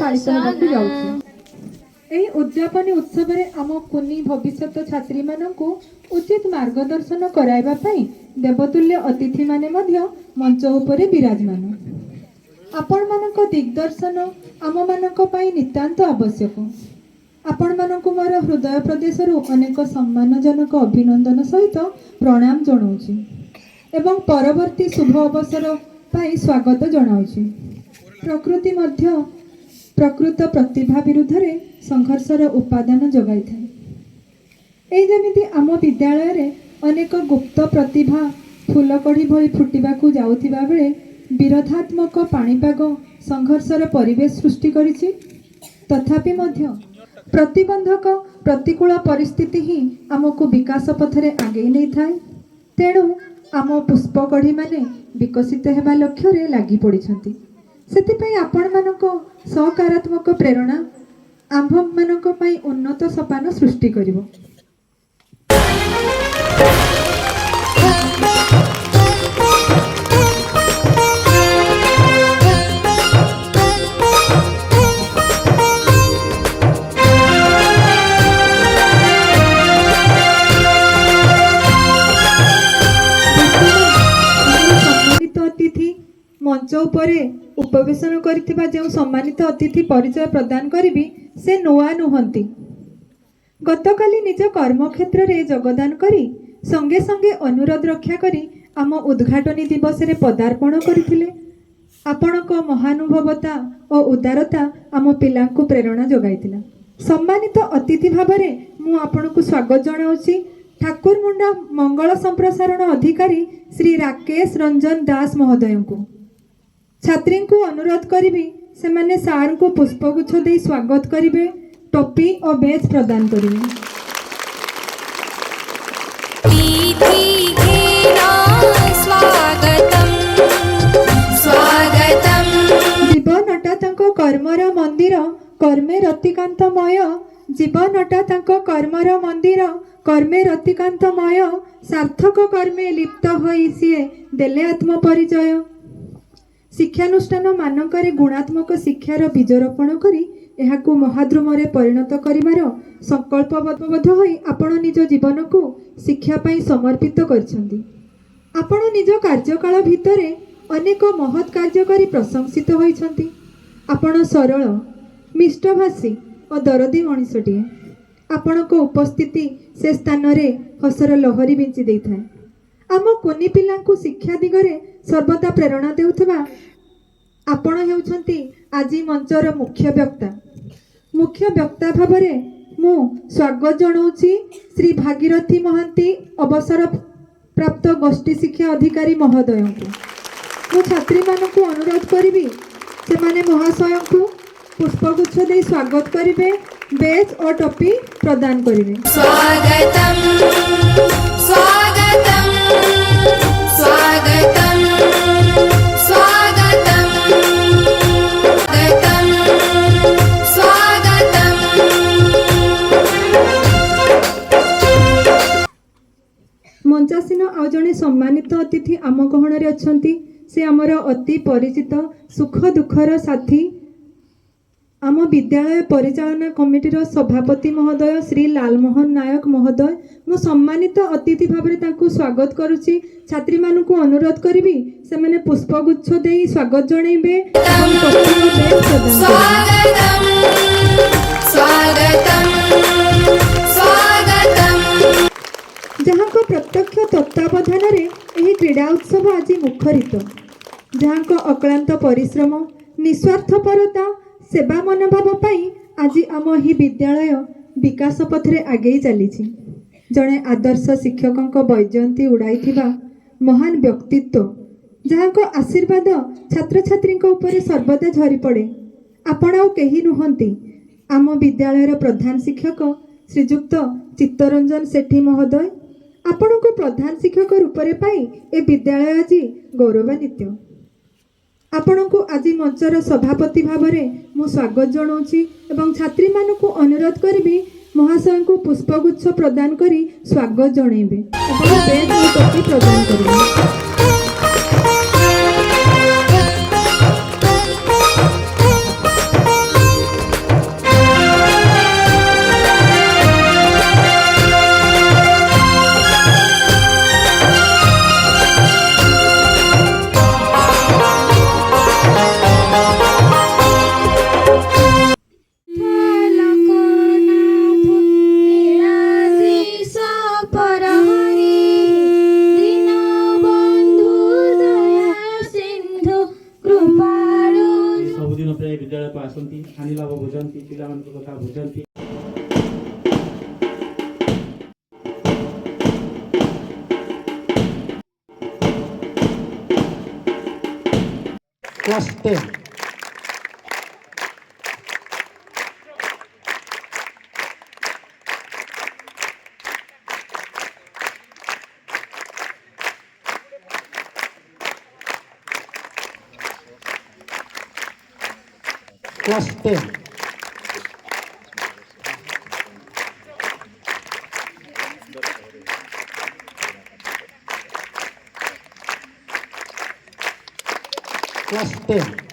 पालित होगाकू जाउछि। एही उद्यापन उत्सव रे आम कुनी भविष्यत छात्री मानकू उचित मार्गदर्शन कराइबा पई देवतुल्य अतिथि माने मध्य मंच उपरे विराजमान। आपण मानक दिग्दर्शन आम मानक पई नितांत आवश्यक। आपण मानक मोर हृदय प्रदेश अनेक सम्मानजनक अभिनंदन सहित प्रणाम जनाऊँ एवं परवर्ती शुभ अवसर पाई स्वागत जनाऊँ। प्रकृति मध्य प्रकृत प्रतिभा विरुद्ध रे संघर्षर उपादान जगाई थाए। जमिति आम विद्यालय रे अनेक गुप्त प्रतिभा फूलकढ़ी भली फुटिबाकू जाउथिबा बेले विरोधात्मक पाणीपाग संघर्षर परिवेश सृष्टि करिछि। तथापि मध्य प्रतिबंधक प्रतिकूल परिस्थिति ही आमको विकास पथरे आगे नहीं थाए। तेणु आम पुष्पकढ़ी माने विकसित हेबा लक्ष्य रे लागि पड़िछंती। सेतिपई आपण मानको सकारात्मक प्रेरणा आम्भ मानक पई उन्नत सोपान सृष्टि करिवो। मंच उपरे उपवेशन करिथिबा जो सम्मानित अतिथि परिचय प्रदान करिबी से नुआ नुहंती। गतकाली निज कर्मक्षेत्र रे योगदान करी संगे संगे अनुरोध रक्षा करी आम उद्घाटनी दिवस रे पदार्पण करथिले। आपणक महानुभवता और उदारता आम पिलांकु प्रेरणा जोगाइतिला। सम्मानित अतिथि भाबरे मु आपणकु स्वागत जणाउछि ठाकुरमुंडा मंगल संप्रसारण अधिकारी श्री राकेश रंजन दास महोदयंकु। छात्री को अनुरोध करी से माने सार को पुष्पगुच्छ दे स्वागत करेंगे, टोपी और बेच प्रदान करेंगे। जीवनटा तांको कर्मर मंदिर कर्मे रतिकांतमय। जीवनटा तांको कर्मर मंदिर कर्मे रतिकांतमय। सार्थक कर्मे लिप्त होई सिए देले आत्म परिचय। शिक्षानुष्ठान मानकरे गुणात्मक शिक्षार बीजरोपण करी एहाकू महाद्रुम रे परिणत करिवार संकल्पबद्ध होई आपण निज जीवन को शिक्षा पाई समर्पित करछंती। आपण निज कार्यकाल भितरे अनेक महत् कार्य करी प्रशंसित होइछंती। आपण सरल मिष्टभाषी और दरदी मनीषटिए। आपणक उपस्थिति से स्थान रे हसर लहरी बिंची देइथाय। आम कुनी पिलांकु शिक्षा दिगरे सर्वदा प्रेरणा देउथबा आपण हेउछंती आजी मंचर मुख्य वक्ता भावरे मु स्वागत जनाऊछि श्री भागीरथी महांती अवसर प्राप्त गोष्ठी शिक्षा अधिकारी महोदय को। मु छात्री मानकु अनुरोध करिबी से माने महाशय को पुष्पगुच्छ दे स्वागत करिवे, बेच और टोपी प्रदान करिवे। स्वागतम स्वागतम स्वागतम स्वागतम स्वागतम स्वागतम। मंचासीन आउ जने सम्मानित अतिथि आम गहण रे अछंती। से आमर अति परिचित सुख दुखर साथी आम विद्यालय परिचालना कमिटीर सभापति महोदय श्री लालमोहन नायक महोदय। मु सम्मानित अतिथि भाव में स्वागत करुच्ची। छात्री मानू अनुरोध करी से मैंने पुष्पगुच्छ दे स्वागत जनइबे। जहाँ को प्रत्यक्ष तत्वावधान में क्रीड़ा उत्सव आज मुखरित। जहाँ को अक्लांत परिश्रम निस्वार्थपरता सेवा मनोभाव पाई आज आम ही विद्यालय विकास पथरे आगे चली। जड़े आदर्श शिक्षकों वैजयंती उड़ाई महान व्यक्तित्व जहाँ को आशीर्वाद छात्र छात्री उपरे सर्वदा झरी पड़े। आपण आउ केही नुहंती आम विद्यालयर प्रधान शिक्षक श्रीजुक्त चित्तरंजन सेठी महोदय। आपण को प्रधान शिक्षक रूप में पाई ए विद्यालय आज गौरवान्वित। आपण को आज मंचर सभापति भाव में मु स्वागत जनाऊँगी एवं छात्री मानू अनुरोध करी महाशय को पुष्पगुच्छ प्रदान करी स्वागत जनइबे एवं बेच और टोपी प्रदान करेंगे। ଆସନ୍ତି ହାନି ଲାଭ ବୁଝନ୍ତି ପିଲାମାନଙ୍କ କଥା ବୁଝନ୍ତି। Class 10. Class 10. Class 10.